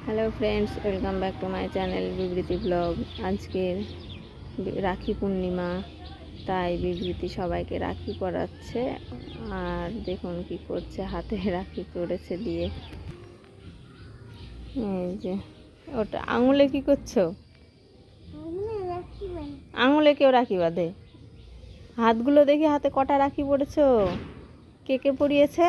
Hello friends, welcome back to my channel বিবৃতি blog. আজকের রাখি পূর্ণিমা, তাই বিবৃতি সবাইকে রাখি পরাচ্ছে। আর দেখুন কি করছে, হাতে রাখি করেছে দিয়ে। এই যে ওটা আঙুলে কি করছো? আঙুলে কেউ রাখি বাঁধে? হাতগুলো দেখি, হাতে কটা রাখি পড়েছো? কে কে পরিয়েছে?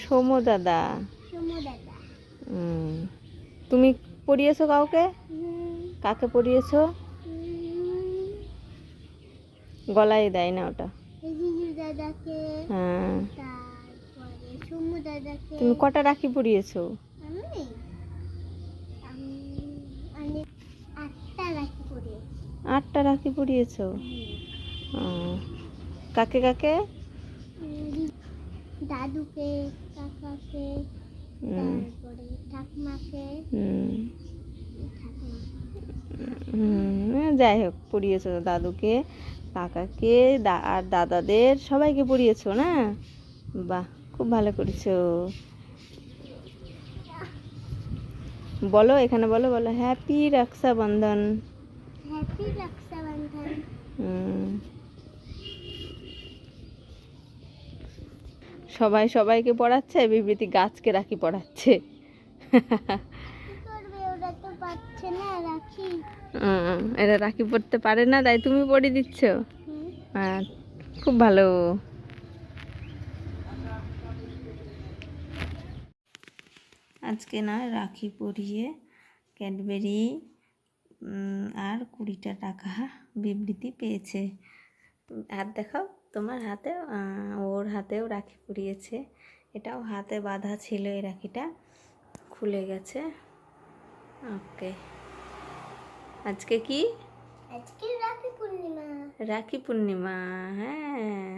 সোমো দাদা। তুমি পরিয়েছো কাউকে? কাকে পরিয়েছো? গলায় দেয় না ওটা? হ্যাঁ। তুমি কটা রাখি পরিয়েছো? আটটা রাখি পরিয়েছো? কাকে কাকে? দাদুকে, কাকাকে, তারপরে ঠাকুমাকে। যাই হোক, পড়িয়েছো দাদুকে, কাকাকে, আর দাদাদের সবাইকে পড়িয়েছো না? বাহ, খুব ভালো করেছো। বলো, এখানে বলো, বলো হ্যাপি রক্ষাবন্ধন। হ্যাপি রক্ষাবন্ধন। সবাই সবাইকে পড়াচ্ছে, বিবৃতি গাছকে রাখি পড়াচ্ছে। এরা রাখি পড়তে পারে না, তাই তুমি পড়ে দিচ্ছ। হ্যাঁ, খুব ভালো। আজকে না রাখি পরিয়ে ক্যাডবেরি আর 20টা টাকা বিবৃতি পেয়েছে। হাত দেখাও, তোমার হাতে, ওর হাতেও রাখি পরিয়েছে। এটাও হাতে বাঁধা ছিল, এই রাখিটা খুলে গেছে। ওকে, আজকে কি? আজকে রাখি পূর্ণিমা। রাখি পূর্ণিমা, হ্যাঁ।